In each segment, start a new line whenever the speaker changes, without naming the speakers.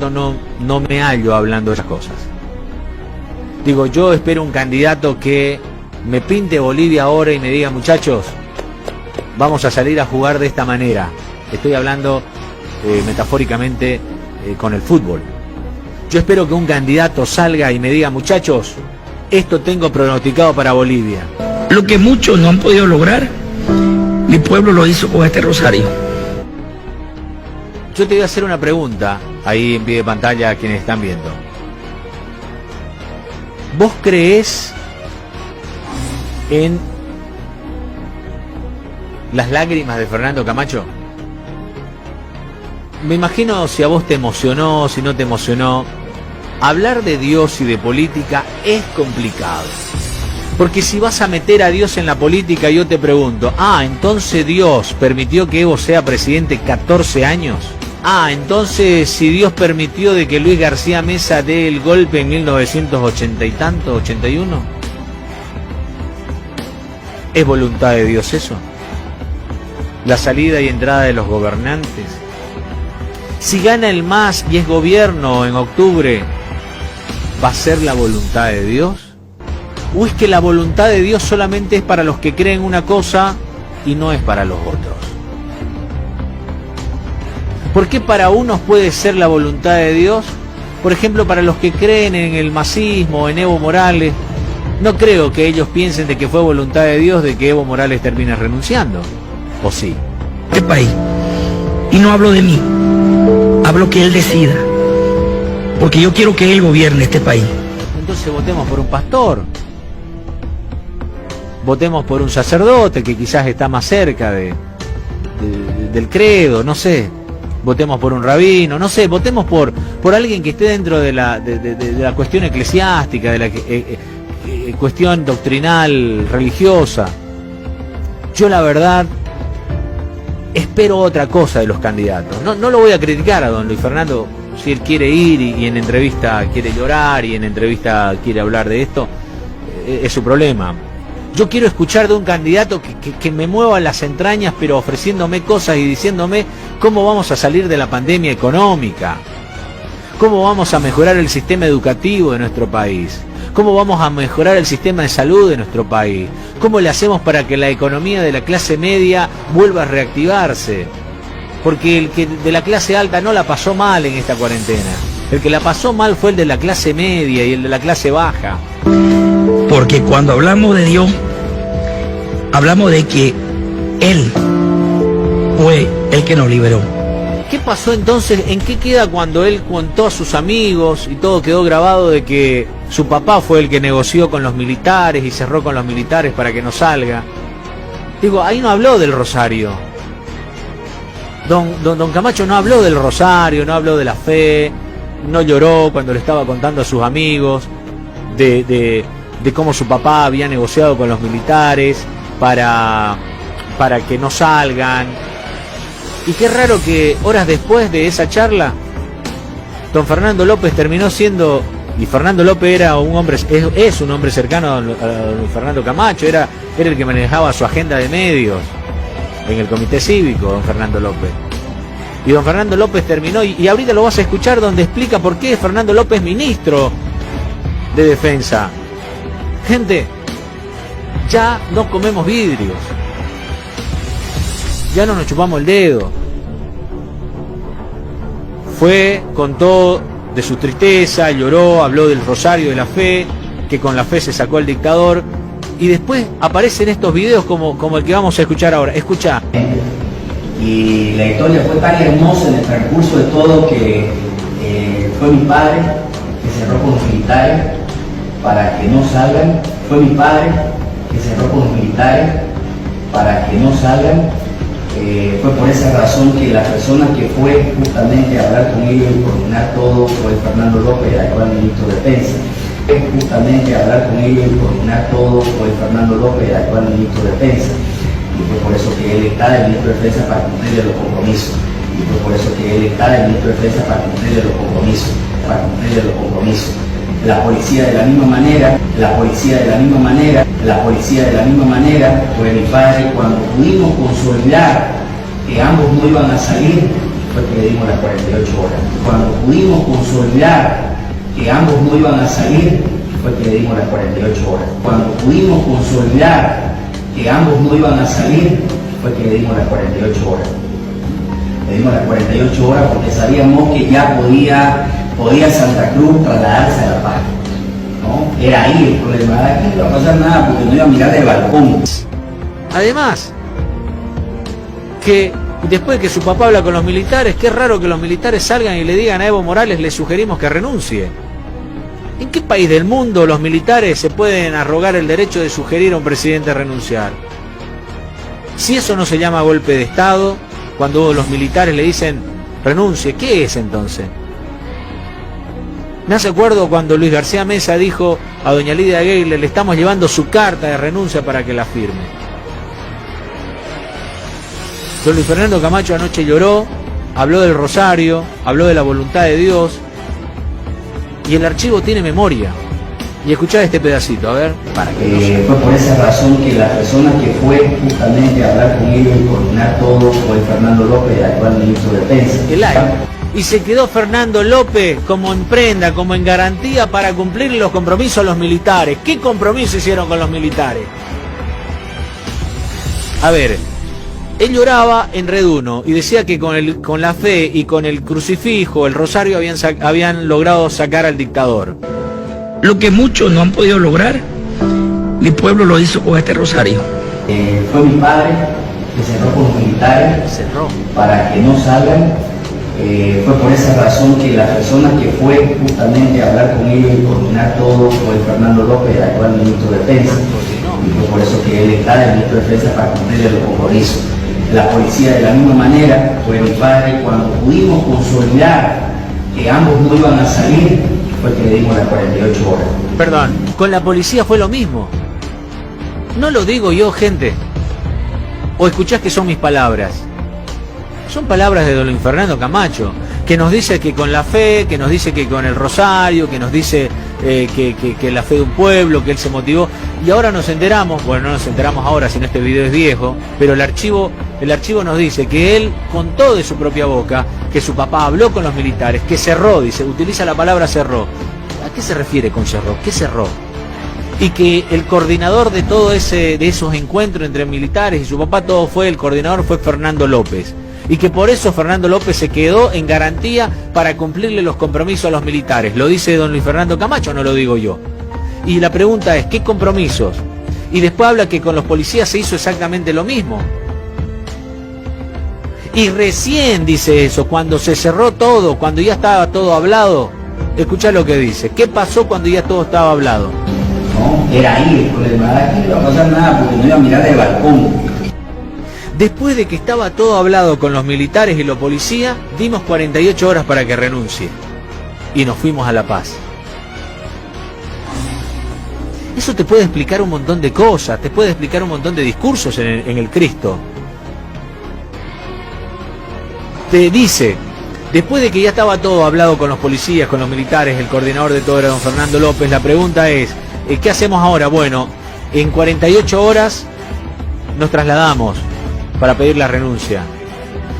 no me hallo hablando de esas cosas. Digo, yo espero un candidato que me pinte Bolivia ahora y me diga, muchachos, vamos a salir a jugar de esta manera. Estoy hablando metafóricamente con el fútbol. Yo espero que un candidato salga y me diga, muchachos, esto tengo pronosticado para Bolivia.
Lo que muchos no han podido lograr, mi pueblo lo hizo con este rosario.
Yo te voy a hacer una pregunta ahí en pie de pantalla a quienes están viendo. ¿Vos creés en las lágrimas de Fernando Camacho? Me imagino si a vos te emocionó, si no te emocionó. Hablar de Dios y de política es complicado. Porque si vas a meter a Dios en la política, yo te pregunto, entonces Dios permitió que Evo sea presidente 14 años. Entonces si Dios permitió de que Luis García Mesa dé el golpe en 1980 y tanto, 81. ¿Es voluntad de Dios eso? La salida y entrada de los gobernantes. Si gana el MAS y es gobierno en octubre, ¿va a ser la voluntad de Dios? ¿O es que la voluntad de Dios solamente es para los que creen una cosa y no es para los otros? ¿Por qué para unos puede ser la voluntad de Dios? Por ejemplo, para los que creen en el masismo, en Evo Morales, no creo que ellos piensen de que fue voluntad de Dios de que Evo Morales termine renunciando. ¿O sí?
Este país. Y no hablo de mí. Hablo que él decida. Porque yo quiero que él gobierne este país.
Entonces votemos por un pastor. Votemos por un sacerdote que quizás está más cerca del credo, no sé. Votemos por un rabino, no sé. Votemos por alguien que esté dentro de la cuestión eclesiástica, de la cuestión doctrinal, religiosa. Yo la verdad espero otra cosa de los candidatos. No lo voy a criticar a don Luis Fernando. Si él quiere ir y en entrevista quiere llorar y en entrevista quiere hablar de esto, es su problema. Yo quiero escuchar de un candidato que me mueva las entrañas, pero ofreciéndome cosas y diciéndome cómo vamos a salir de la pandemia económica, cómo vamos a mejorar el sistema educativo de nuestro país, cómo vamos a mejorar el sistema de salud de nuestro país, cómo le hacemos para que la economía de la clase media vuelva a reactivarse. Porque el que de la clase alta no la pasó mal en esta cuarentena. El que la pasó mal fue el de la clase media y el de la clase baja.
Porque cuando hablamos de Dios, hablamos de que Él fue el que nos liberó.
¿Qué pasó entonces? ¿En qué queda cuando él contó a sus amigos y todo quedó grabado de que su papá fue el que negoció con los militares y cerró con los militares para que no salga? Digo, ahí no habló del rosario. Don Camacho no habló del rosario, no habló de la fe, no lloró cuando le estaba contando a sus amigos de cómo su papá había negociado con los militares para que no salgan. Y qué raro que horas después de esa charla, don Fernando López terminó siendo, y Fernando López era un hombre, es un hombre cercano a don Fernando Camacho, era el que manejaba su agenda de medios en el comité cívico, don Fernando López. Y don Fernando López terminó, y ahorita lo vas a escuchar donde explica por qué Fernando López es ministro de Defensa. Gente, ya no comemos vidrios, ya no nos chupamos el dedo. Contó de su tristeza, lloró, habló del rosario de la fe, que con la fe se sacó al dictador, y después aparecen estos videos como el que vamos a escuchar ahora. Escucha.
Y la historia fue tan hermosa en el transcurso de todo que fue mi padre que cerró con los militares para que no salgan. Fue mi padre que cerró con los militares para que no salgan. Fue por esa razón que la persona que fue justamente a hablar con ellos y coordinar todo fue Fernando López, el actual ministro de Defensa. Justamente a hablar con ellos y coordinar todo fue Fernando López, el actual ministro de Defensa. Y fue por eso que él está el ministro de Defensa para cumplir los compromisos. Y fue por eso que él está el ministro de Defensa para cumplir los compromisos. La policía de la misma manera, fue mi padre cuando pudimos consolidar que ambos no iban a salir, fue que le dimos las 48 horas. Cuando pudimos consolidar que ambos no iban a salir, fue que le dimos las 48 horas. Cuando pudimos consolidar que ambos no iban a salir, fue que le dimos las 48 horas. Le dimos las 48 horas porque sabíamos que ya podía Santa Cruz trasladarse a La Paz, ¿no? Era ahí el problema. Aquí no iba a pasar nada porque no iba a mirar del balcón.
Además, que después de que su papá habla con los militares, qué raro que los militares salgan y le digan a Evo Morales, le sugerimos que renuncie. ¿En qué país del mundo los militares se pueden arrogar el derecho de sugerir a un presidente renunciar? Si eso no se llama golpe de Estado, cuando los militares le dicen renuncie, ¿qué es entonces? Me hace acuerdo cuando Luis García Mesa dijo a doña Lidia Geigle, le estamos llevando su carta de renuncia para que la firme. Don Luis Fernando Camacho anoche lloró, habló del rosario, habló de la voluntad de Dios, y el archivo tiene memoria. Y escuchá este pedacito, a ver.
Fue por esa razón que la persona que fue justamente a hablar con ellos y coordinar todo fue Fernando López, el actual ministro de Defensa.
Y se quedó Fernando López como en prenda, como en garantía para cumplir los compromisos a los militares. ¿Qué compromiso hicieron con los militares? A ver, él lloraba en Red 1 y decía que con la fe y con el crucifijo, el rosario, habían logrado sacar al dictador.
Lo que muchos no han podido lograr, mi pueblo lo hizo con este rosario.
Fue mi padre que cerró con los militares para que no salgan. Fue por esa razón que la persona que fue justamente a hablar con ellos y coordinar todo fue Fernando López, el actual ministro de Defensa. Y fue por eso que él está el ministro de Defensa para cumplirle los compromisos. La policía de la misma manera fue mi padre. Cuando pudimos consolidar que ambos no iban a salir, fue que le dimos las 48 horas.
Perdón, con la policía fue lo mismo. No lo digo yo, gente. O escuchás que son mis palabras. Son palabras de don Luis Fernando Camacho, que nos dice que con la fe, que nos dice que con el rosario, que nos dice que la fe de un pueblo, que él se motivó. Y ahora nos enteramos, bueno, no nos enteramos ahora, sino este video es viejo, pero el archivo nos dice que él contó de su propia boca que su papá habló con los militares, que cerró, dice, utiliza la palabra cerró. ¿A qué se refiere con cerró? ¿Qué cerró? Y que el coordinador de de esos encuentros entre militares y su papá, el coordinador fue Fernando López. Y que por eso Fernando López se quedó en garantía para cumplirle los compromisos a los militares. ¿Lo dice don Luis Fernando Camacho o no lo digo yo? Y la pregunta es, ¿qué compromisos? Y después habla que con los policías se hizo exactamente lo mismo. Y recién dice eso, cuando se cerró todo, cuando ya estaba todo hablado. Escuchá lo que dice. ¿Qué pasó cuando ya todo estaba hablado?
No, era ahí el problema. Aquí no iba a pasar nada porque no iba a mirar del balcón.
Después de que estaba todo hablado con los militares y los policías, dimos 48 horas para que renuncie. Y nos fuimos a La Paz. Eso te puede explicar un montón de cosas, te puede explicar un montón de discursos en el Cristo. Te dice, después de que ya estaba todo hablado con los policías, con los militares, el coordinador de todo era don Fernando López, la pregunta es, ¿qué hacemos ahora? Bueno, en 48 horas nos trasladamos para pedir la renuncia.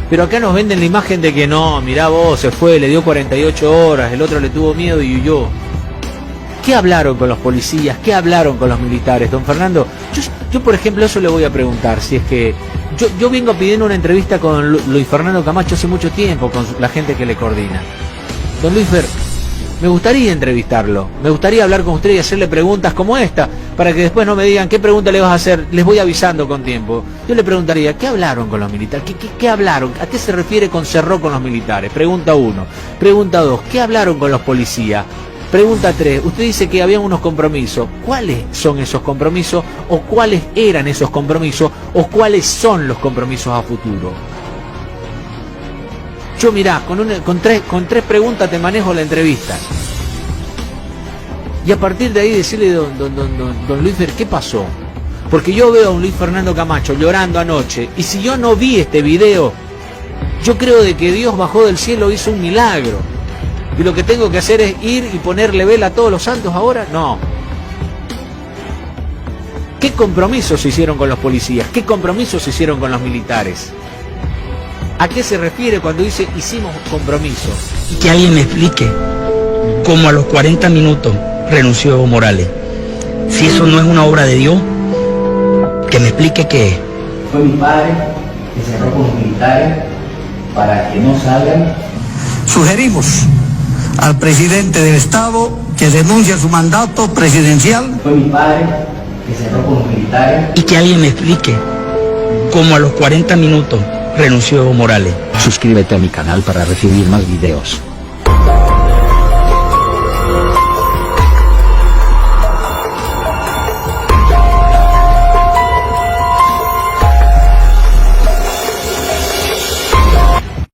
Pero acá nos venden la imagen de que no, mirá vos, se fue, le dio 48 horas, el otro le tuvo miedo y huyó. ¿Qué hablaron con los policías? ¿Qué hablaron con los militares? Don Fernando, yo por ejemplo eso le voy a preguntar, si es que yo vengo pidiendo una entrevista con Luis Fernando Camacho hace mucho tiempo, con la gente que le coordina. Don Luis Fer, me gustaría entrevistarlo, me gustaría hablar con usted y hacerle preguntas como esta, para que después no me digan qué pregunta le vas a hacer, les voy avisando con tiempo. Yo le preguntaría, ¿qué hablaron con los militares? ¿Qué hablaron? ¿A qué se refiere con cerró con los militares? Pregunta 1. Pregunta 2, ¿qué hablaron con los policías? Pregunta 3, usted dice que habían unos compromisos. ¿Cuáles son esos compromisos? ¿O cuáles eran esos compromisos? ¿O cuáles son los compromisos a futuro? Yo mirá, con tres preguntas te manejo la entrevista. Y a partir de ahí decirle, don Luis Fer, ¿qué pasó? Porque yo veo a un Luis Fernando Camacho llorando anoche, y si yo no vi este video, yo creo de que Dios bajó del cielo, hizo un milagro. Y lo que tengo que hacer es ir y ponerle vela a todos los santos ahora. No. ¿Qué compromisos se hicieron con los policías? ¿Qué compromisos se hicieron con los militares? ¿A qué se refiere cuando dice hicimos compromiso?
Y que alguien me explique cómo a los 40 minutos renunció Evo Morales. Si eso no es una obra de Dios, que me explique qué es.
Fue mi padre que cerró con los militares para que no salgan.
Sugerimos al presidente del Estado que renuncie a su mandato presidencial.
Fue mi padre que cerró con los militares.
Y que alguien me explique cómo a los 40 minutos renunció Evo Morales.
Suscríbete a mi canal para recibir más videos.